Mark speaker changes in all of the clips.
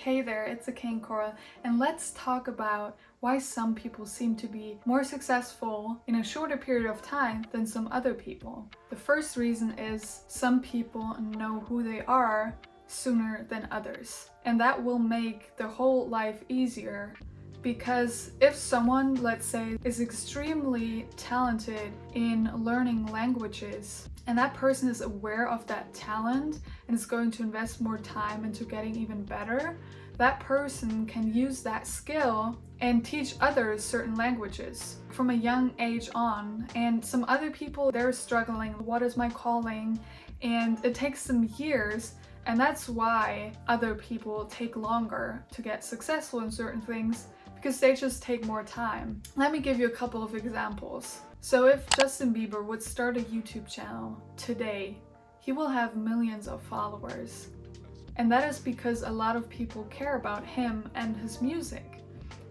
Speaker 1: Hey there, it's Akane Cora, and let's talk about why some people seem to be more successful in a shorter period of time than some other people. The first reason is some people know who they are sooner than others, and that will make their whole life easier. Because if someone, let's say, is extremely talented in learning languages, and that person is aware of that talent and is going to invest more time into getting even better, that person can use that skill and teach others certain languages from a young age on. And some other people, they're struggling. What is my calling? And it takes them years. And that's why other people take longer to get successful in certain things, because they just take more time. Let me give you a couple of examples. So if Justin Bieber would start a YouTube channel today, he will have millions of followers. And that is because a lot of people care about him and his music.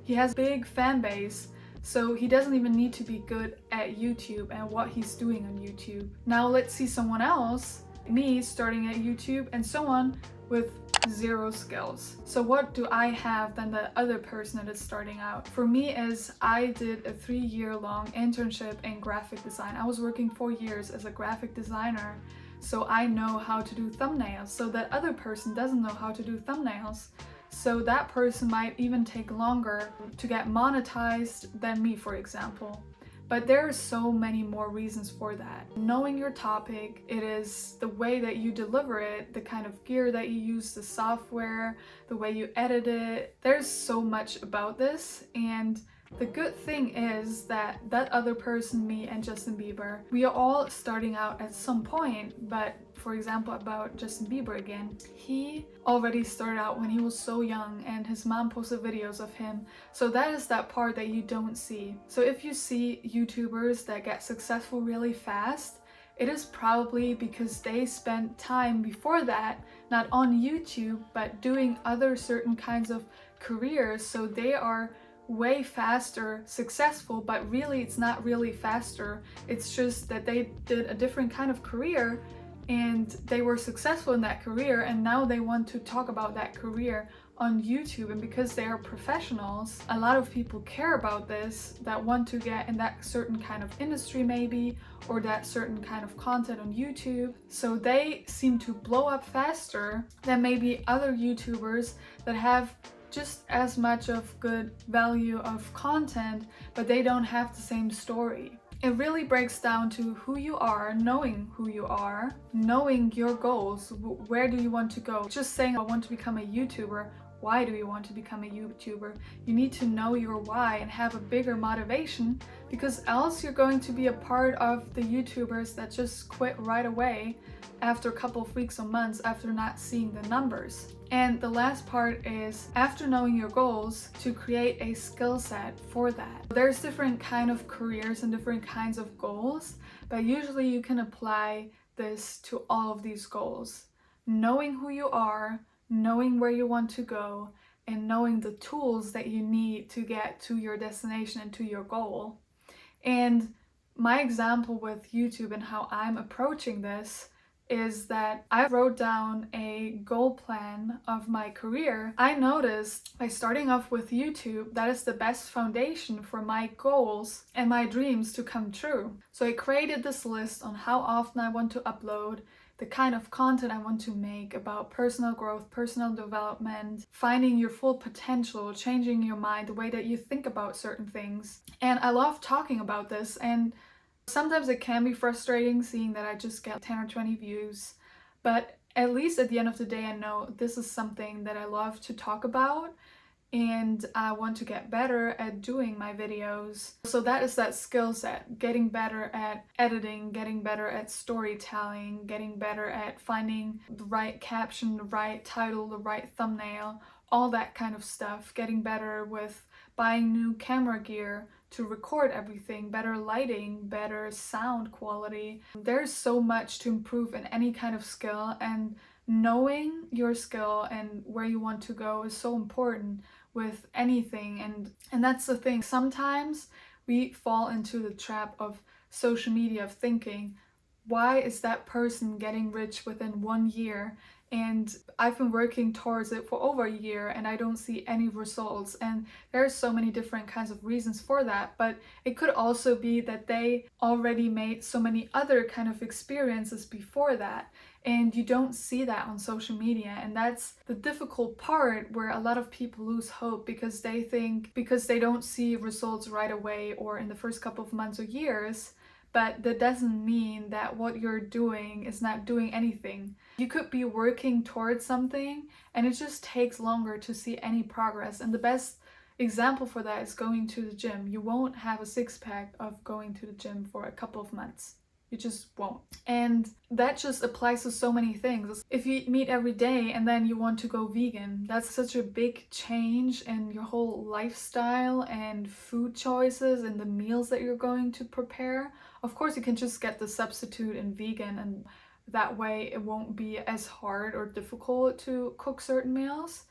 Speaker 1: He has a big fan base, so he doesn't even need to be good at YouTube and what he's doing on YouTube. Now let's see someone else, me starting at YouTube, and someone with zero skills. So what do I have than the other person that is starting out? For me is I did a 3-year-long internship in graphic design. I was working 4 years as a graphic designer, so I know how to do thumbnails. So that other person doesn't know how to do thumbnails. So that person might even take longer to get monetized than me, for example. But there are so many more reasons for that. Knowing your topic, it is the way that you deliver it, the kind of gear that you use, the software, the way you edit it. There's so much about this, and the good thing is that other person, me and Justin Bieber, we are all starting out at some point. But for example, about Justin Bieber again, he already started out when he was so young and his mom posted videos of him. So that is that part that you don't see. So if you see YouTubers that get successful really fast, it is probably because they spent time before that, not on YouTube, but doing other certain kinds of careers. So they are way faster successful, but really it's not really faster. It's just that they did a different kind of career and they were successful in that career, and now they want to talk about that career on YouTube. And because they are professionals, a lot of people care about this, that want to get in that certain kind of industry maybe, or that certain kind of content on YouTube. So they seem to blow up faster than maybe other YouTubers that have just as much of good value of content, but they don't have the same story. It really breaks down to who you are, knowing who you are, knowing your goals. Where do you want to go? Just saying I want to become a YouTuber. Why do you want to become a YouTuber? You need to know your why and have a bigger motivation, because else you're going to be a part of the YouTubers that just quit right away after a couple of weeks or months after not seeing the numbers. And the last part is, after knowing your goals, to create a skill set for that. There's different kind of careers and different kinds of goals, but usually you can apply this to all of these goals. Knowing who you are, knowing where you want to go, and knowing the tools that you need to get to your destination and to your goal. And my example with YouTube and how I'm approaching this is that I wrote down a goal plan of my career. I noticed by starting off with YouTube, that is the best foundation for my goals and my dreams to come true. So I created this list on how often I want to upload, the kind of content I want to make about personal growth, personal development, finding your full potential, changing your mind, the way that you think about certain things. And I love talking about this, and sometimes it can be frustrating seeing that I just get 10 or 20 views, but at least at the end of the day I know this is something that I love to talk about and I want to get better at doing my videos. So that is that skill set, getting better at editing, getting better at storytelling, getting better at finding the right caption, the right title, the right thumbnail, all that kind of stuff, getting better with buying new camera gear to record everything, better lighting, better sound quality. There's so much to improve in any kind of skill, and knowing your skill and where you want to go is so important with anything. And that's the thing. Sometimes we fall into the trap of social media, of thinking, why is that person getting rich within 1 year and I've been working towards it for over a year and I don't see any results? And there are so many different kinds of reasons for that, but it could also be that they already made so many other kind of experiences before that, and you don't see that on social media. And that's the difficult part, where a lot of people lose hope because they think, because they don't see results right away or in the first couple of months or years. But that doesn't mean that what you're doing is not doing anything. You could be working towards something and it just takes longer to see any progress. And the best example for that is going to the gym. You won't have a six pack of going to the gym for a couple of months. You just won't. And that just applies to so many things. If you eat meat every day and then you want to go vegan, that's such a big change in your whole lifestyle and food choices and the meals that you're going to prepare. Of course, you can just get the substitute in vegan, and that way it won't be as hard or difficult to cook certain meals.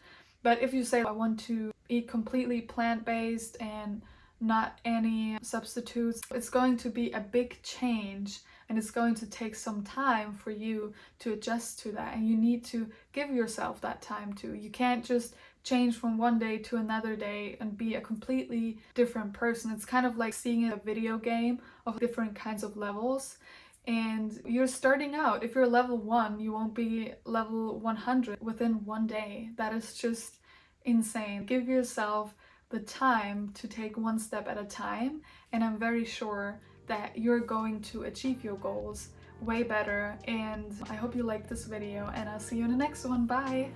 Speaker 1: But if you say, I want to eat completely plant-based and not any substitutes, it's going to be a big change and it's going to take some time for you to adjust to that. And you need to give yourself that time too. You can't just change from one day to another day and be a completely different person. It's kind of like seeing a video game of different kinds of levels. And you're starting out. If you're level 1, you won't be level 100 within one day. That is just insane. Give yourself the time to take one step at a time, and I'm very sure that you're going to achieve your goals way better. And I hope you liked this video, and I'll see you in the next one. Bye!